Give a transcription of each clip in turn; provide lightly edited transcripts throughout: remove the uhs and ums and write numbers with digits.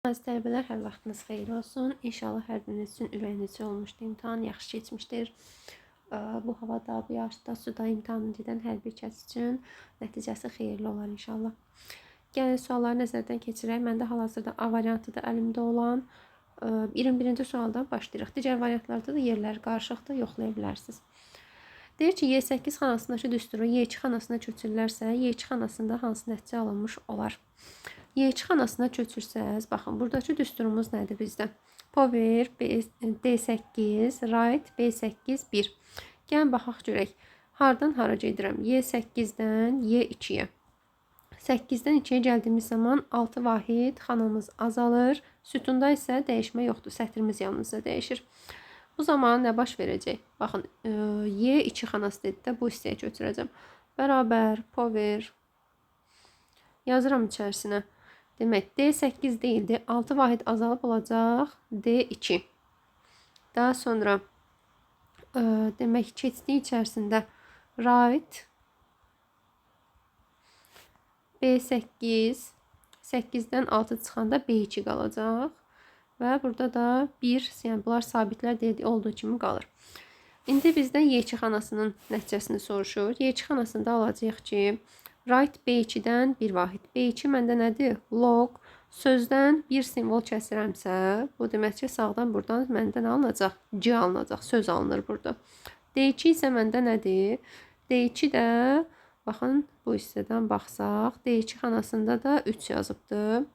Əziz tələbələr, hər vaxtınız xeyir olsun. İnşallah hər biriniz üçün ürəyinizi olmuşdu. İmtahan yaxşı keçmişdir. Bu havada, bu yaşda, suda imtahanı gedən hər bir kəs üçün nəticəsi xeyirli olar inşallah. Gəlin sualları nəzərdən keçirək. Məndə hal-hazırda A variantı da əlimdə olan 21-ci sualdan başlayırıq. Digər variantlarda da yerləri qarışıqdır, yoxlaya bilərsiniz. Deyir ki, Y8 xanasındakı düsturu Y2 xanasına köçürülərsə, Y2 xanasında hansı nəticə alınmış olar? Y2 xanasına köçürsəz, baxın, buradakı düsturumuz nədir bizdə? Power D8, right B8, 1. Gəlin, baxaq görək. Hardan hara gedirəm? Y8-dən Y2-yə. 8-dən 2-yə gəldiyimiz zaman 6 vahid xanamız azalır. Sütunda isə dəyişmə yoxdur. Sətrimiz yalnızca dəyişir. Bu zaman nə baş verəcək? Baxın, Y2 xanası dedi də bu hissəyə köçürəcəm. Bərabər, power. Yazıram içərisinə. Demək, D8 deyildi. 6 vahid azalıb olacaq D2. Daha sonra demək, keçdiyi içərisində right B8, 8-dən 6 çıxanda B2 qalacaq. Və burada da 1, yəni bunlar sabitlər dediyi olduğu kimi qalır. İndi bizdən Y2 xanasının nəticəsini soruşur. Y2 xanasında alacağıq ki, right B2-dən 1 vahid. B2 məndə nədir? Log. Sözdən bir simvol kəsirəmsə, bu demək ki, sağdan buradan məndən alınacaq? C alınacaq. Söz alınır burada. D2 isə məndə nədir? D2 də, baxın, bu hissədən baxsaq, D2 xanasında da 3 yazıbdır.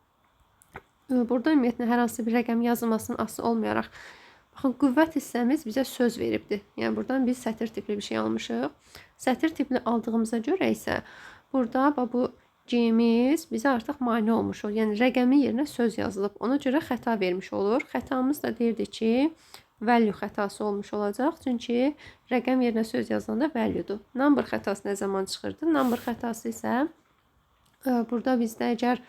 Burada ümumiyyətlə hər hansı bir rəqəm yazılmasının asılı olmayaraq, baxın, qüvvət hissəmiz bizə söz veribdir. Yəni, buradan biz sətir tipli bir şey almışıq. Sətir tipli aldığımıza görə isə, burada bu C'miz bizə artıq mane olmuş olur. Yəni, rəqəmin yerinə söz yazılıb. Ona görə xəta vermiş olur. Xətamız da deyirdi ki, value xətası olmuş olacaq. Çünki rəqəm yerinə söz yazılanda value-dur. Number xətası nə zaman çıxırdı? Number xətası isə burada bizdə əgər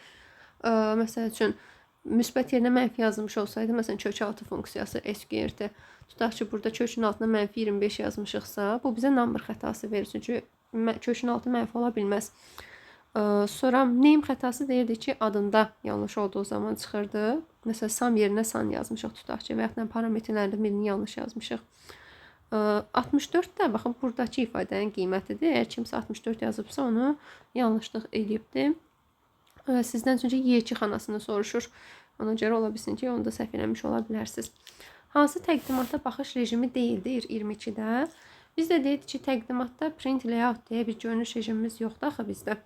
məsəl üçün müsbət yerinə mənfi yazılmış olsaydı, məsələn, kök altı funksiyası SQRT, tutaq ki, burada kökün altına mənfi 25 yazmışıqsa, bu bizə number xətası verir. Çünki kökün altı mənfi ola bilməz. Sonra name xətası deyirdi ki, adında yanlış olduğu zaman çıxırdı. Məsələn, sam yerinə san yazmışıq, tutaq ki, və yaxud parametrlərində birini yanlış yazmışıq. 64 də, baxın, buradakı ifadənin qiymətidir. Əgər kimsə 64 yazıbsa, onu yanlışlıq edibdir. Sizdən çünki Y2 xanasını soruşur. Ona görə ola bilsin ki, onu da səhv eləmiş ola bilərsiniz. Hansı təqdimata baxış rejimi deyildir 22-də? Biz də deyirik ki, təqdimatda print layout deyə bir görünüş rejimimiz yoxdur axı bizdə.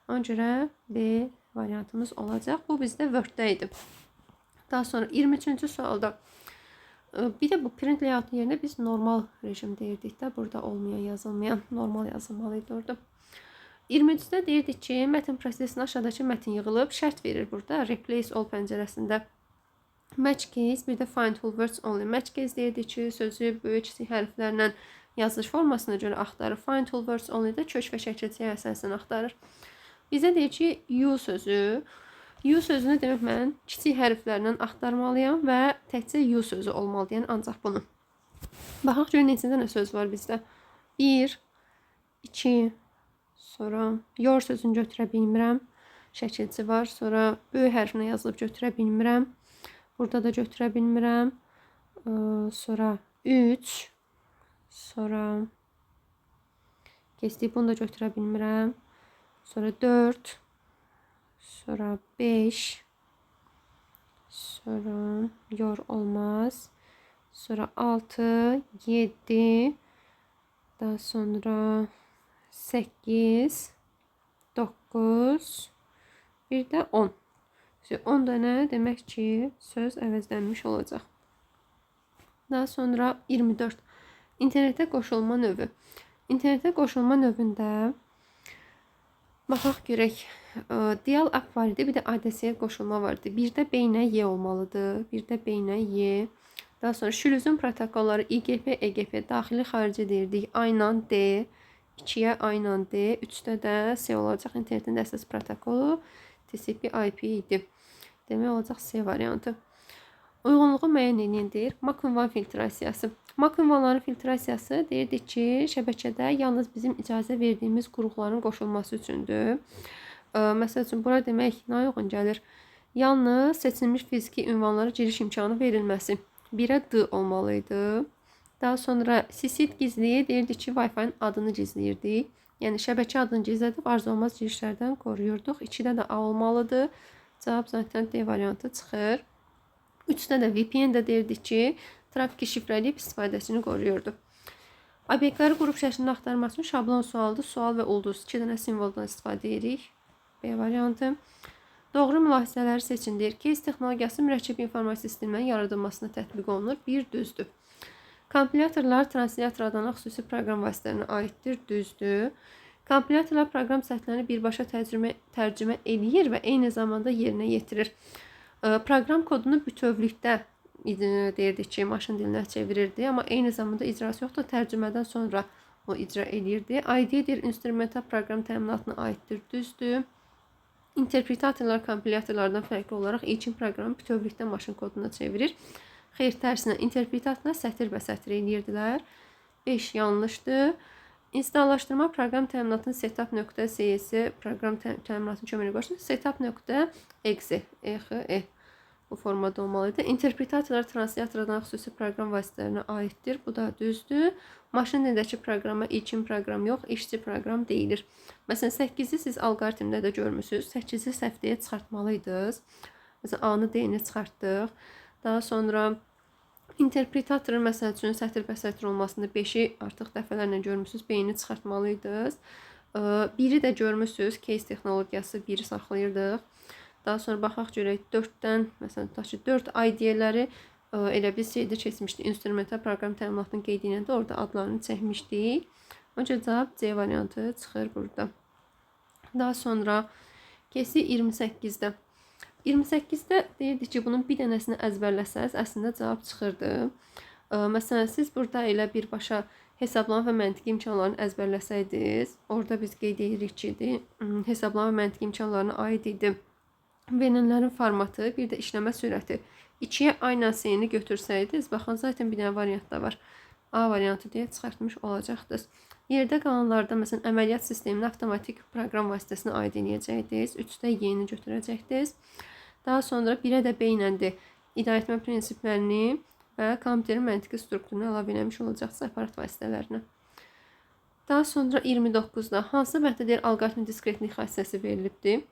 Ona görə B variantımız olacaq. Bu bizdə Word-də idi. Daha sonra 23-cü sualda bir də bu print layoutun yerinə biz normal rejim deyirdik də. Burada olmayan, yazılmayan normal yazılmalıydı orada. 23-də deyirdik ki, mətn prosesinin aşağıdakı mətn yığılıb, şərt verir burada, replace all pəncərəsində. Match case, bir də find all words only. Match case deyirdik ki, sözü böyük kiçik hərflərlə yazılış formasına görə axtarır. Find all words only də kök və şəkilçiyə əsasən axtarır. Bizə deyir ki, U sözü. U sözünü demək mən kiçik hərflərlə axtarmalıyam və təkcə U sözü olmalı, yəni ancaq bunu. Baxaq görün neçədə nə söz var bizdə. 1, 2, sonra your sözünü götürə bilmirəm. Şəkilçi var. Sonra böyük hərfinə yazılıb götürə bilmirəm. Burada da götürə bilmirəm. Sonra 3. Sonra keçdik, bunu da götürə bilmirəm. Sonra 4. Sonra 5. Sonra your olmaz. Sonra 6, 7. Daha sonra 8, 9, bir də 10. 10 dənə demək ki, söz əvəzlənmiş olacaq. Daha sonra 24. İnternetə qoşulma növü. İnternetə qoşulma növündə baxaq görək. Dial app var idi, bir də ADS-yə qoşulma var idi. Bir də beynə Y olmalıdır. Bir də beynə Y. Daha sonra şülüzün protokolları İGP, EGP, daxili xarici deyirdik. A ilə D, 2-yə A ilə D, 3-də də C olacaq. İnternetin əsas protokolu TCP/IP idi. Demək olacaq C variantı. Uyğunluğu müəyyən edildir. Mak ünvan filtrasiyası. Mak ünvanların filtrasiyası deyirdik ki, şəbəkədə yalnız bizim icazə verdiyimiz qrupların qoşulması üçündür. Məsəl üçün, bura demək nə uyğun gəlir? Yalnız seçilmiş fiziki ünvanlara giriş imkanı verilməsi. 1'ə D olmalıydı. Daha sonra sisit gizliyi deyirdi ki, Wi-Fi-nin adını gizləyirdik. Yəni şəbəkə adını gizlədib arzu olmaz girişlərdən qoruyurduq. 2-də də A olmalıdır. Cavab zaten D variantı çıxır. 3-də də VPN də deyirdi ki, trafiki şifrələyib istifadəçini qoruyurdu. Obyektləri qrup şəklində axtarmaq üçün şablon sualdır. Sual və ulduz 2 dənə simvoldan istifadə edirik. B variantı. Doğru mülahizələri seçin deyir. Case texnologiyası mürəkkəb informasiya sisteminin yaradılmasına tətbiq olunur. 1 düzdür. Kompilyatorlar translyator adlanan xüsusi proqram vasitələrinə aiddir. Düzdür. Kompilyatorlar proqram səthlərini birbaşa tərcümə edir və eyni zamanda yerinə yetirir. Proqram kodunu bütövlükdə deyirdik ki, maşın dilinə çevirirdi, amma eyni zamanda icrası yoxdur. Tərcümədən sonra o icra edirdi. ID-dir instrumental proqram təminatına aiddir. Düzdür. İnterpretatorlar kompilyatorlardan fərqli olaraq ilkin proqramı bütövlükdə maşın koduna çevirir. Xeyr, tərsinə interpretatorlar sətir-bə-sətir edirdilər. 5 yanlışdır. İnstallaşdırma proqram təminatının setup.cs proqram təminatının köməyini qoşsun. Setup.exe bu formada olmalıydı. İnterpretatorlar translyatordan xüsusi proqram vasitələrinə aiddir. Bu da düzdür. Maşın dilindəki proqrama ilkin proqram yox, işçi proqram deyilir. Məsələn, 8-i siz alqoritmdə də görmüsünüz. 8-i səfdəyə çıxartmalıydınız. Məsələn, A-nı D-ni çıxartdıq. Daha sonra interpretatorun məsəl üçün sətir-bə-sətir olmasında 5-i artıq dəfələrlə görmüsünüz. B-ni çıxartmalıydınız. 1-i də görmüsünüz. Case texnologiyası 1-i saxlayırdıq. Daha sonra baxaq görək 4-dən, məsələn, 4 ID-ləri elə biz şeydə keçmişdik. Instrumental proqram təminatını qeyd edəndə orada adlarını çəkmişdik. O görə cavab C variantı çıxır burada. Daha sonra keçdik 28-də. 28-də deyirdik ki, bunun bir dənəsini əzbərləsəz, əslində cavab çıxırdı. Məsələn, siz burada elə birbaşa hesablama və məntiqi imkanlarını əzbərləsəydiniz, orada biz qeyd edirik ki, hesablama və məntiqi imkanlarına aid idi. Verilənlərin formatı, bir də işləmə sürəti. 2-yə aynən C-ni götürsəydiniz, baxın, zaten bir dənə variant da var. A variantı deyə çıxartmış olacaqdınız. Yerdə qalanlarda, məsələn, əməliyyat sistemini avtomatik proqram vasitəsinə aid edəcəkdiniz. 3-də Y-ni götürəcəkdiniz. Daha sonra 1-ə də B iləndir. İdarəetmə prinsiplərini və kompüterin məntiqi strukturunu əlavə eləmiş olacaqsınız aparat vasitələrinə. Daha sonra 29-da hansı mətndə deyir alqoritmin diskretlik xassəsi verilibdir?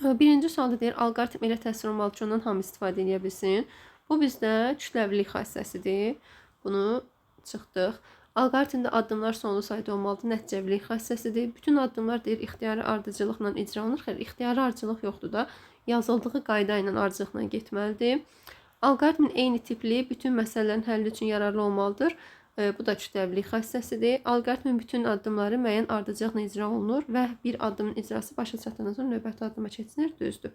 Birinci sualda deyir, alqoritm elə təsvir olmalı ki, ondan hamı istifadə edə bilsin. Bu bizdə kütləvilik xassəsidir. Bunu çıxdıq. Alqoritmdə addımlar sonlu sayda olmalıdır. Nəticəvilik xassəsidir. Bütün addımlar deyir, ixtiyari ardıcılıqla icra olunur. Xeyr, ixtiyari ardıcılıq yoxdur da. Yazıldığı qayda ilə ardıcılıqla getməlidir. Alqoritmin eyni tipli bütün məsələlərin həlli üçün yararlı olmalıdır. Bu da kütləvilik xassəsidir. Alqoritmin bütün addımları müəyyən ardıcılıqla icra olunur və bir addımın icrası başa çatandan sonra növbəti addıma keçilir. Düzdür.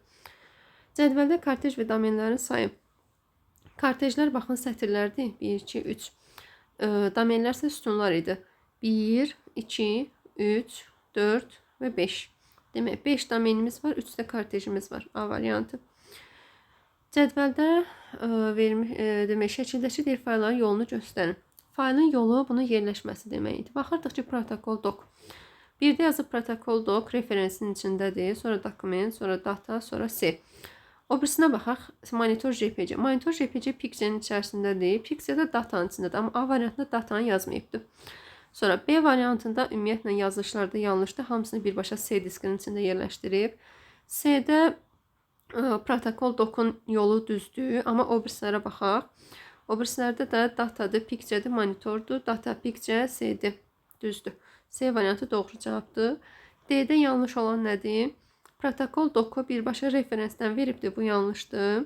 Cədvəldə kortej və domenlərin sayı. Kortejlər baxın sətirlərdir. 1, 2, 3. Domenlər isə sütunlar idi. 1, 2, 3, 4 və 5. Demək, 5 domenimiz var, 3 də kortejimiz var. A variantı. Cədvəldə demək, şəkildəki deyir faylların yolunu göstərin. Faylın yolu bunun yerləşməsi deməkdir. Baxırdıq ki, protokol doc. Birdə yazıb protokol doc referensinin içindədir. Sonra dokument, sonra data, sonra C. O birisinə baxaq. Monitor JPG. Monitor JPG Pixel'in içərisindədir. Pixel də datanın içindədir. Amma A variantında datanı yazmayıbdır. Sonra B variantında ümumiyyətlə yazılışlarda yanlışdır. Hamısını birbaşa C diskinin içində yerləşdirib. C-də protokol doc'un yolu düzdür. Amma o birisilərə baxaq. O birisilərdə də datadır, picture'dir, monitordur. Data, picture, C-dir. Düzdür. C variantı doğru cavabdır. D-də yanlış olan nədir? Protokol docu birbaşa referensdən veribdir. Bu yanlışdır.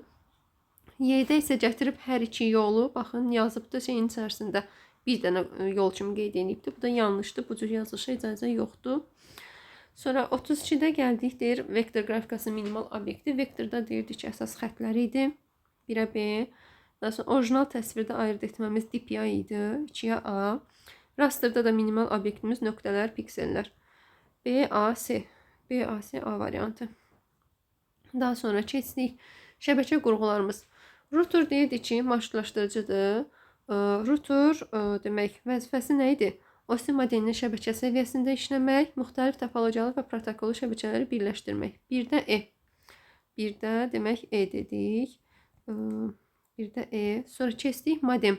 Y-də isə gətirib hər iki yolu, baxın, yazıbdır şeyin içərisində. Bir dənə yol kimi qeyd edibdir. Bu da yanlışdır. Bu cür yazılışa icazə yoxdur. Sonra 32-də gəldik, deyir, vektor qrafikası minimal obyekti. Vektorda deyirdik ki, əsas xətləri idi. 1-ə B. Daha sonra orijinal təsvirdə ayırt etməmiz DPI idi. 2-yə A. Rasterda da minimal obyektimiz nöqtələr, piksellər. BAC. BAC A variantı. Daha sonra keçdik. Şəbəkə qurğularımız. Router deyirdi ki, marşrutlaşdırıcıdır. Router demək, vəzifəsi nə idi? OSI modelinin şəbəkə səviyyəsində işləmək, müxtəlif topologiyalı və protokollu şəbəkələri birləşdirmək. Bir də E. Bir də demək E dedik. Bir də E. Sonra keçdik modem.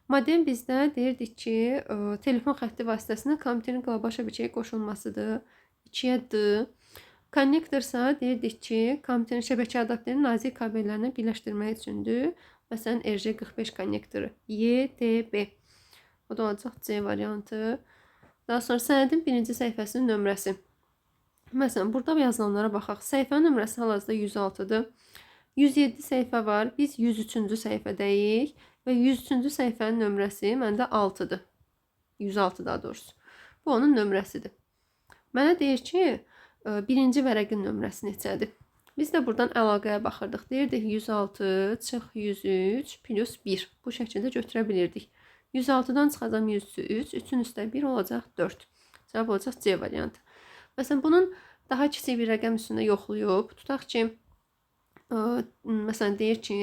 Modem bizdə deyirdik ki, telefon xətti vasitəsilə kompüterin qlobal şəbəkəyə qoşulmasıdır. 2-yə D. Konnektorsa deyirdik ki, kompüterin şəbəkə adapterini nazik kabellərini birləşdirmək üçündür. Məsələn, RJ45 konnektoru. YDB. O da olacaq C variantı. Daha sonra sənədin birinci səhifəsinin nömrəsi. Məsələn, burada yazılanlara baxaq. Səhifənin nömrəsi hal-hazırda 106-dır. 107 səhifə var. Biz 103-cü səhifədəyik və 103-cü səhifənin nömrəsi məndə 6-dır. 106 daha doğrusu. Bu onun nömrəsidir. Mənə deyir ki, birinci vərəqin nömrəsi neçədir? Biz də buradan əlaqəyə baxırdıq. Deyirdik 106 çıx 103 plus 1. Bu şəkildə götürə bilirdik. 106-dan çıxacam 103. 3-ün üstə 1 olacaq 4. Cavab olacaq C variantı. Məsələn, bunun daha kiçik bir rəqəm üstündə yoxlayıb. Tutaq ki, məsələn, deyir ki,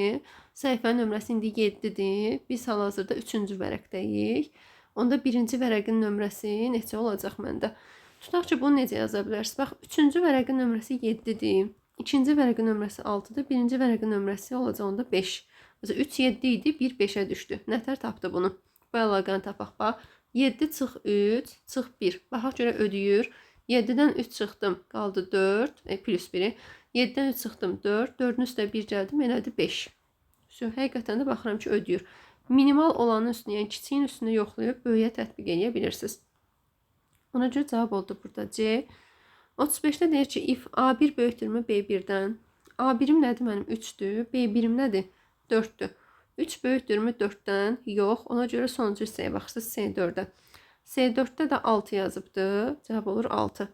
səhifənin nömrəsi indi 7-dir. Biz hal-hazırda 3-cü vərəqdəyik. Onda birinci vərəqin nömrəsi neçə olacaq məndə? Tutaq ki, bunu necə yaza bilərsiniz? Bax, 3-cü vərəqin nömrəsi 7-dir. 2-ci vərəqin nömrəsi 6-dır. Birinci vərəqin nömrəsi olacaq onda 5. Məsələn, 3 7 idi, 1 5-ə düşdü. Nətər tapdı bunu? Bu əlaqəni tapaq. Bax, 7 çıx 3 çıx 1. Baxaq görə ödəyir. 7-dən 3 çıxdım, qaldı 4, plus 1-i. 7-dən 3 çıxdım 4, 4-ün üstə 1 gəldim, elədi 5. Həqiqətən də baxıram ki, ödəyir. Minimal olanın üstünə, yəni kiçiyin üstünə yoxlayıb böyüyə tətbiq edə bilirsiniz. Ona görə cavab oldu burada C. 35-də deyir ki, if A1 böyükdürmü B1-dən? A1-im nədir mənim? 3-dür. B1-im nədir? 4-dür. 3 böyükdürmü 4-dən? Yox. Ona görə sonuncu hissəyə baxırsınız C4-də. C4-də də 6 yazıbdır. Cavab olur 6.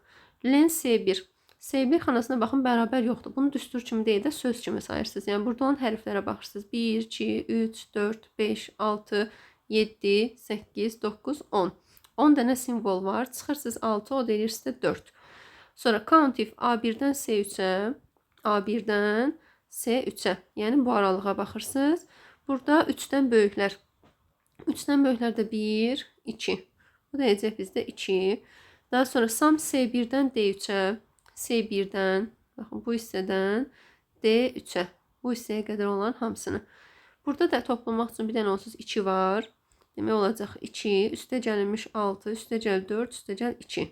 Len C1. C1 xanasına baxın, bərabər yoxdur. Bunu düstur kimi deyil də söz kimi sayırsınız. Yəni, burada olan hərflərə baxırsınız. 1, 2, 3, 4, 5, 6, 7, 8, 9, 10. 10 dənə simvol var. Çıxırsınız 6, o deyir sizdə 4. Sonra count if A1-dən C3-ə, A1-dən C3-ə. Yəni, bu aralığa baxırsınız. Burada 3-dən böyüklər. 3-dən böyüklər də 1, 2. Bu da deyəcək bizdə 2. Daha sonra sum C1-dən D3-ə, C1-dən, baxın, bu hissədən D3-ə. Bu hissəyə qədər olan hamısını. Burada da toplamaq üçün bir dənə onsuz 2 var. Demək olacaq 2, üstə gəlinmiş 6, üstə gəl 4, üstə gəl 2.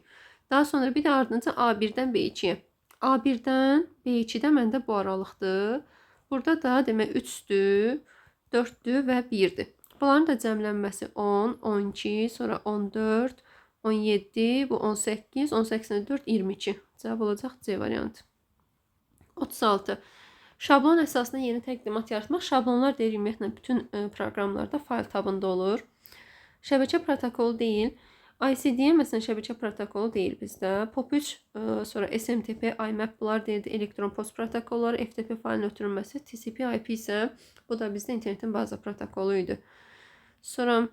Daha sonra bir də ardınca A1-dən B2-yə. A1-dən B2-də məndə bu aralıqdır. Burada da demək 3-dür, 4-dür və 1-dir. Bunların da cəmlənməsi 10, 12, sonra 14, 17, bu 18, 18-dən 4, 22. Cavab olacaq C variantı. 36. Şablon əsasında yeni təqdimat yaratmaq. Şablonlar deyir, ümumiyyətlə bütün proqramlarda fayl tabında olur. Şəbəkə protokolu deyil. ICD-yə məsələn şəbəkə protokolu deyil bizdə. POP3, sonra SMTP, IMAP bunlar deyildi. Elektron post protokolları, FTP faylın ötürülməsi, TCP/IP isə bu da bizdə internetin baza protokolu idi. Sonra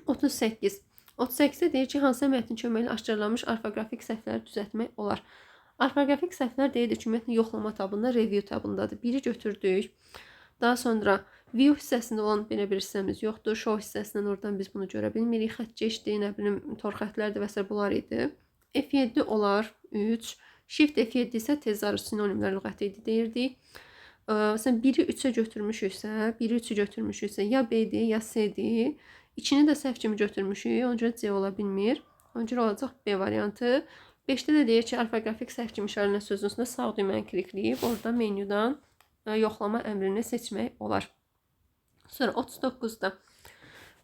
38. 38-də deyir ki, hansı əməliyyatın köməyi ilə aşkarlanmış orfoqrafik səhvləri düzəltmək olar. Orfoqrafik səhvlər deyir ki, ümumiyyətlə yoxlama tabında, review tabındadır. Biri götürdük. Daha sonra view hissəsində olan belə bir hissəmiz yoxdur. Show hissəsindən oradan biz bunu görə bilmirik. Xəttkeşdir, nə bilim, tor xətlərdir və s. bunlar idi. F7 olar 3. Shift F7 isə tezarı sinonimlər lüğəti idi deyirdik. Məsələn, 1-i 3-ə götürmüşüksə, 1-i 3-ü götürmüşüksə, ya B-dir, ya C-dir. İçini də səhv kimi götürmüşük. Ona görə C ola bilmir. Ona görə olacaq B variantı. 5-də də deyir ki, orfoqrafik səhv kimi işarələ sözün üstündə sağ düyməni klikləyib, orada menyudan yoxlama əmrini seçmək olar. Sonra 39-da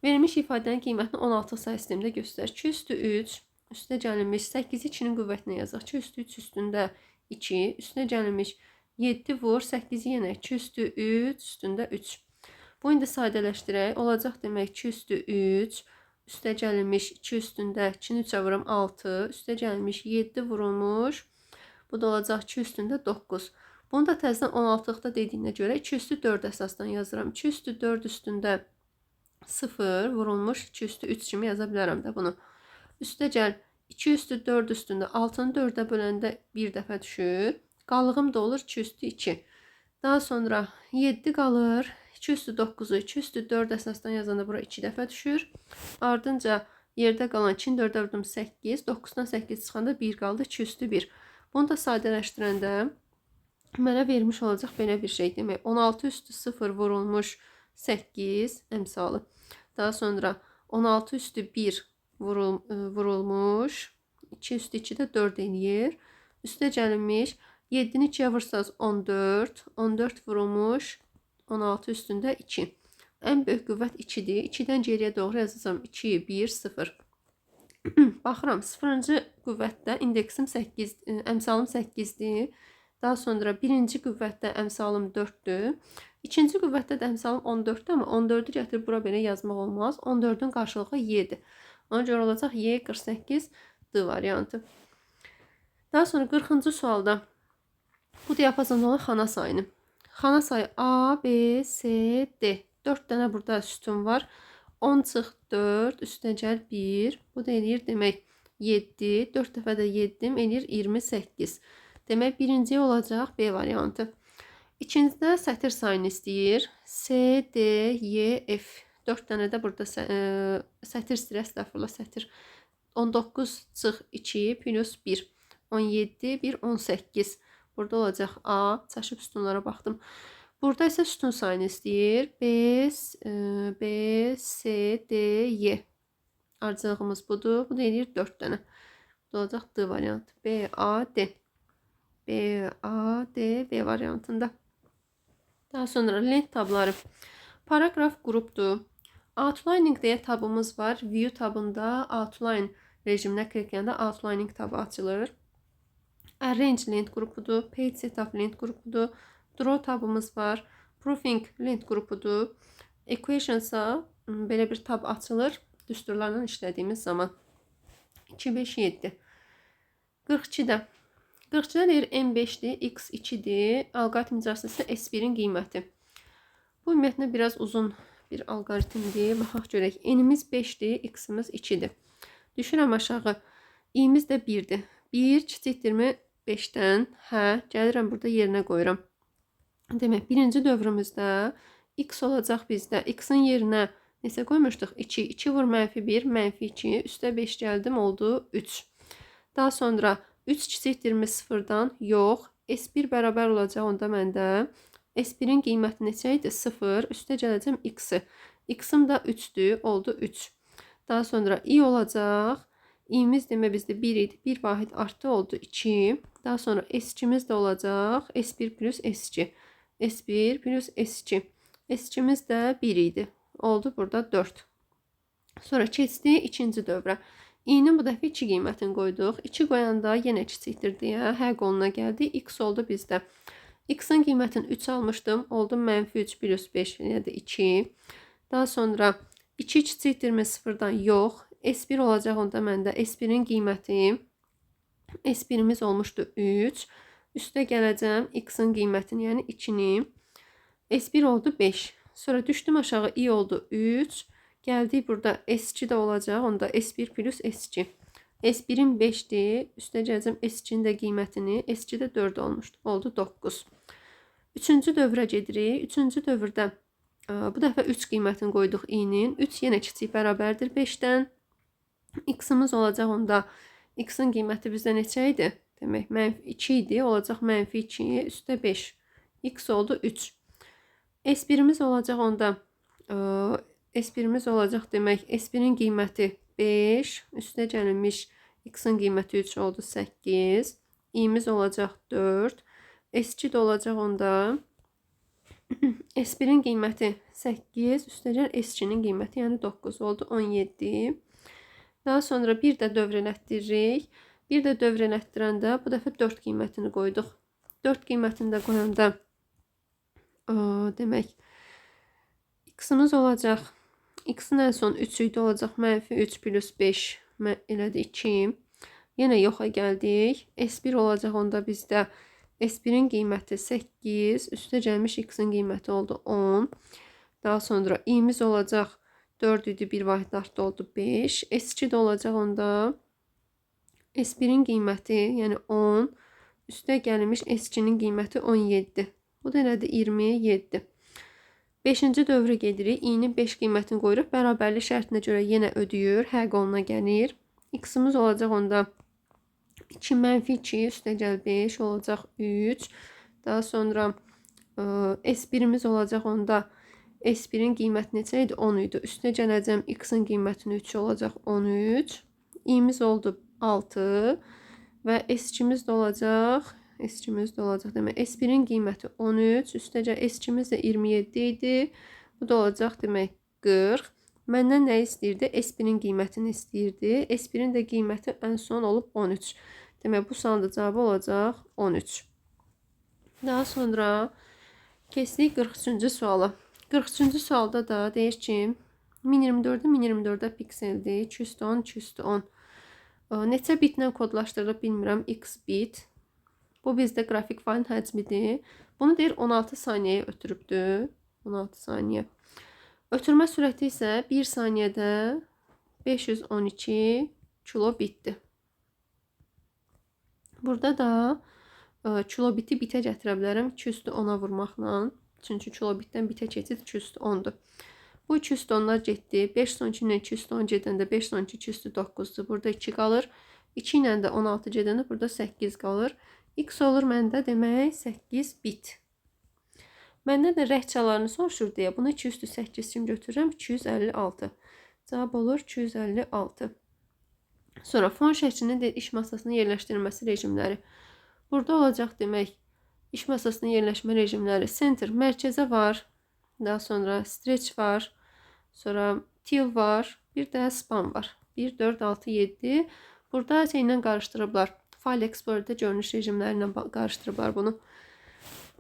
verilmiş ifadənin qiymətini 16 say sistemdə göstərir. 2 üstü 3, üstə gəlinmiş 8-i 2-nin qüvvətinə yazaq. 2 üstü 3 üstündə 2, üstə gəlinmiş 7 vur, 8-i yenə 2 üstü 3, üstündə 3. Bu indi sadələşdirək. Olacaq demək 2 üstü 3, üstə gəlinmiş 2 üstündə 2-ni 3-ə vurum 6, üstə gəlinmiş 7 vurulmuş. Bu da olacaq 2 üstündə 9. Bunu da təzədən 16-lıqda dediyinə görə 2 üstü 4 əsasdan yazıram. 2 üstü 4 üstündə 0 vurulmuş 2 üstü 3 kimi yaza bilərəm də bunu. Üstə gəl 2 üstü 4 üstündə 6-nı 4-ə böləndə bir dəfə düşür. Qalığım da olur 2 üstü 2. Daha sonra 7 qalır. 2 üstü 9-u 2 üstü 4 əsasdan yazanda bura 2 dəfə düşür. Ardınca yerdə qalan 2-ni 4-ə vurdum 8. 9-dan 8 çıxanda 1 qaldı. 2 üstü 1. Bunu da sadələşdirəndə Mənə vermiş olacaq belə bir şey demək. 16 üstü 0 vurulmuş 8 əmsalı. Daha sonra 16 üstü 1 vurulmuş 2 üstü 2 də 4 eləyir. Üstə gəlinmiş 7-ni 2-yə vursanız 14. 14 vurulmuş 16 üstündə 2. Ən böyük qüvvət 2-dir. 2-dən geriyə doğru yazacağam. 2, 1, 0. Baxıram 0-cı qüvvətdə indeksim 8, əmsalım 8-dir. Daha sonra birinci qüvvətdə əmsalım 4-dür. İkinci qüvvətdə də əmsalım 14-dür, amma 14-ü gətirib bura belə yazmaq olmaz. 14-ün qarşılığı Y-dir. Ona görə olacaq Y 48 D variantı. Daha sonra 40-cı sualda bu diapazonda olan xana sayını. Xana sayı A, B, C, D. 4 dənə burada sütun var. 10 çıx 4, üstə gəl 1. Bu da eləyir demək 7. 4 dəfə də 7 eləyir 28. Demək birinci olacaq B variantı. İkincidə sətir sayını istəyir. C, D, Y, F. 4 dənə də burada sətir istəyir. Əstəğfurullah, sətir. 19 çıx 2 plus 1. 17, 1, 18. Burada olacaq A. Çaşıb sütunlara baxdım. Burada isə sütun sayını istəyir. B, C, D, Y. Arcılığımız budur. Bu da eləyir 4 dənə. Bu da olacaq D variantı. B, A, D. B, A, D, B variantında. Daha sonra lent tabları. Paragraf qrupdur. Outlining deyə tabımız var. View tabında outline rejiminə klikləyəndə outlining tabı açılır. Arrange lent qrupudur. Page setup lent qrupudur. Draw tabımız var. Proofing lent qrupudur. Equationsa belə bir tab açılır. Düsturlarla işlədiyimiz zaman. 2, 5, 7. 42-də. 42-də deyir M5-dir, X2-dir. Alqoritm icrasında isə S1-in qiyməti. Bu ümumiyyətlə biraz uzun bir alqoritmdir. Baxaq görək. N-imiz 5-dir, X-imiz 2-dir. Düşürəm aşağı. I-miz də 1-dir. 1 kiçikdirmi 5-dən? Hə, gəlirəm burada yerinə qoyuram. Demək, birinci dövrümüzdə X olacaq bizdə. X-in yerinə neçə qoymuşduq? 2. 2 vur mənfi 1, mənfi 2. Üstə 5 gəldim, oldu 3. Daha sonra 3 kiçikdirmi 0-dan? Yox. S1 bərabər olacaq onda məndə. S1-in qiyməti neçə idi? 0. Üstə gələcəm X-i. X-im da 3-dür. Oldu 3. Daha sonra I olacaq. I-miz demə bizdə 1 idi. 1 vahid artdı, oldu 2. Daha sonra S2-miz də olacaq. S1 plus S2. S1 plus S2. S2-miz də 1 idi. Oldu burada 4. Sonra keçdi ikinci dövrə. I-nin bu dəfə 2 qiymətini qoyduq. 2 qoyanda yenə kiçikdir deyə hər qoluna gəldi. X oldu bizdə. X-in qiymətini 3 almışdım. Oldu mənfi 3 plus 5, yəni də 2. Daha sonra 2 kiçikdirmi 0-dan? Yox. S1 olacaq onda məndə. S1-in qiyməti. S1-imiz olmuşdu 3. Üstə gələcəm X-in qiymətini, yəni 2-ni. S1 oldu 5. Sonra düşdüm aşağı. I oldu 3. Gəldik burada S2 də olacaq. Onda S1 plus S2. S1-in 5-dir. Üstə gələcəm S2-nin də qiymətini. S2 də 4 olmuşdu. Oldu 9. Üçüncü dövrə gedirik. Üçüncü dövrdə bu dəfə 3 qiymətini qoyduq i-nin. 3 yenə kiçik bərabərdir 5-dən. X-imiz olacaq onda. X-in qiyməti bizdə neçə idi? Demək, mənfi 2 idi. Olacaq mənfi 2. Üstə 5. X oldu 3. S1-imiz olacaq onda. S1-imiz olacaq demək. S1-in qiyməti 5. Üstə gəlinmiş X-in qiyməti 3 oldu 8. I-miz olacaq 4. S2 də olacaq onda. S1-in qiyməti 8. Üstə gəl S2-nin qiyməti yəni 9 oldu 17. Daha sonra bir də dövr elətdiririk. Bir də dövr elətdirəndə bu dəfə 4 qiymətini qoyduq. 4 qiymətini də qoyanda demək X-imiz olacaq. X-in ən son 3 idi, olacaq mənfi 3 plus 5 elədi 2. Yenə yoxa gəldik. S1 olacaq onda bizdə. S1-in qiyməti 8. Üstə gəlmiş X-in qiyməti oldu 10. Daha sonra i-miz olacaq 4 idi, 1 vahid artdı, oldu 5. S2 də olacaq onda. S1-in qiyməti yəni 10. Üstə gəlmiş S2-nin qiyməti 17. Bu da elədi 27. 5-ci dövrə gedirik. I-nin 5 qiymətini qoyuruq. Bərabərlik şərtinə görə yenə ödəyir. Hər qoluna gəlir. X-imiz olacaq onda 2 mənfi 2 üstə gəl 5 olacaq 3. Daha sonra S1-imiz olacaq onda. S1-in qiyməti neçə idi? 10 idi. Üstünə gələcəm X-in qiymətini 3 olacaq 13. İ'miz oldu 6 və S2-miz də olacaq. S2-miz də olacaq demək. S1-in qiyməti 13. Üstəcə S2-miz də 27 idi. Bu da olacaq demək 40. Məndən nə istəyirdi? S1-in qiymətini istəyirdi. S1-in də qiyməti ən son olub 13. Demək bu sualın da cavabı olacaq 13. Daha sonra keçdik 43-cü suala. 43-cü sualda da deyir ki, 1024-ü 1024-ə pikseldir. 210, 210. Neçə bitlə kodlaşdırılıb bilmirəm. X bit. Bu bizdə qrafik faylın həcmidir. Bunu deyir 16 saniyəyə ötürübdür. 16 saniyə. Ötürmə sürəti isə 1 saniyədə 512 kilobitdir. Burada da kilobiti bitə gətirə bilərəm 210-a vurmaqla. Çünki kilobitdən bitə keçid 210-dur. Bu 210-lar getdi. 5 son 2 ilə 210 gedəndə 5 son 2 209-dur. Burada 2 qalır. 2 ilə də 16 gedəndə burada 8 qalır. X olur məndə demək 8 bit. Məndən də rəhçalarını soruşur deyə bunu 208 kimi götürürəm. 256. Cavab olur 256. Sonra fon şəklinin də iş masasının yerləşdirilməsi rejimləri. Burada olacaq demək iş masasının yerləşmə rejimləri. Center mərkəzə var. Daha sonra stretch var. Sonra till var. Bir də span var. 1, 4, 6, 7. Burada şeylə qarışdırıblar. File Explorer'da görünüş rejimləri ilə qarışdırıblar bunu.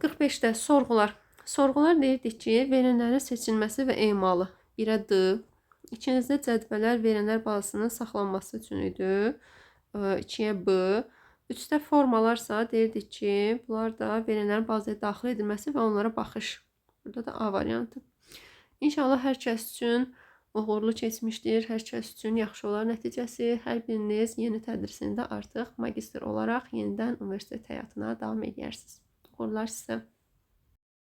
45-də sorğular. Sorğular deyirdik ki, verilənlərin seçilməsi və emalı. 1-ə D. İkinizdə cədvələr verilənlər bazasının saxlanması üçün idi. 2-yə B. 3-də formalarsa deyirdik ki, bunlar da verilənlərin bazaya daxil edilməsi və onlara baxış. Burada da A variantı. İnşallah hər kəs üçün uğurlu keçmişdir. Hər kəs üçün yaxşı olar nəticəsi. Hər biriniz yeni tədrisində artıq magistr olaraq yenidən universitet həyatına davam edərsiniz. Uğurlar sizə.